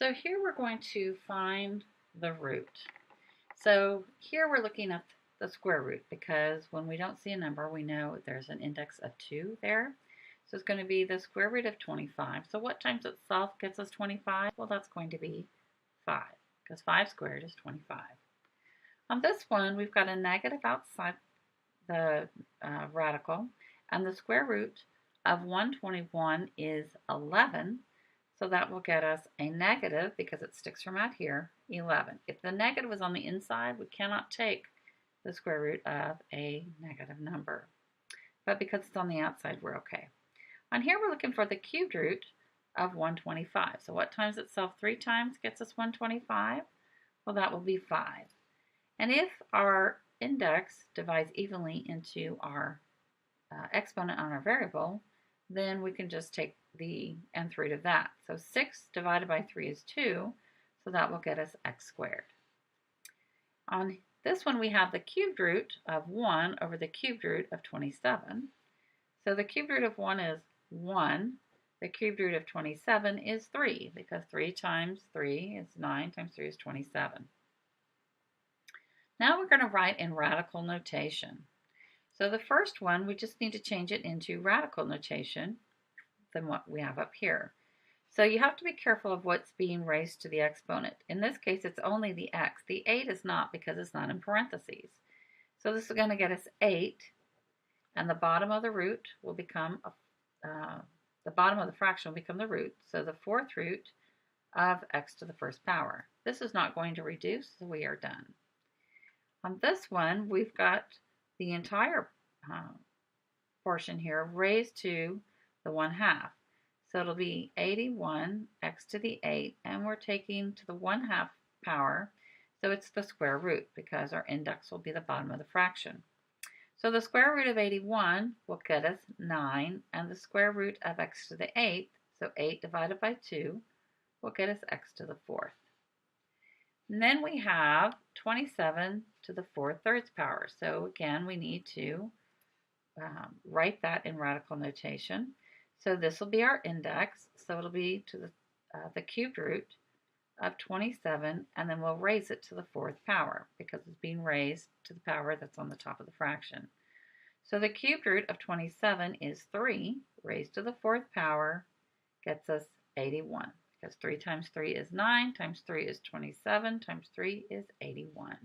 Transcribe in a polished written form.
So here we're going to find the root. So here we're looking at the square root because when we don't see a number, we know there's an index of 2 there. So it's going to be the square root of 25. So what times itself gets us 25? Well, that's going to be 5 because 5 squared is 25. On this one, we've got a negative outside the radical, and the square root of 121 is 11. So that will get us a negative, because it sticks from out here, 11. If the negative is on the inside, we cannot take the square root of a negative number. But because it's on the outside, we're okay. On here, we're looking for the cubed root of 125. So what times itself 3 times gets us 125? Well, that will be 5. And if our index divides evenly into our exponent on our variable, then we can just take the nth root of that. So 6 divided by 3 is 2, so that will get us x squared. On this one, we have the cubed root of 1 over the cubed root of 27. So the cubed root of 1 is 1. The cubed root of 27 is 3, because 3 times 3 is 9 times 3 is 27. Now we're going to write in radical notation. So the first one, we just need to change it into radical notation than what we have up here. So you have to be careful of what's being raised to the exponent. In this case, it's only the x. The 8 is not, because it's not in parentheses. So this is going to get us 8, and the bottom of the root will become, the bottom of the fraction will become the root. So the fourth root of x to the first power. This is not going to reduce, so we are done. On this one, we've got the entire portion here raised to the 1/2. So it'll be 81 x to the 8, and we're taking to the 1/2 power, so it's the square root because our index will be the bottom of the fraction. So the square root of 81 will get us 9, and the square root of x to the 8th, so 8 divided by 2, will get us x to the 4th. And then we have 27 to the 4/3 power. So again, we need to write that in radical notation. So this will be our index. So it'll be to the cubed root of 27, and then we'll raise it to the 4th power because it's being raised to the power that's on the top of the fraction. So the cubed root of 27 is 3 raised to the 4th power gets us 81. Because 3 times 3 is 9, times 3 is 27, times 3 is 81.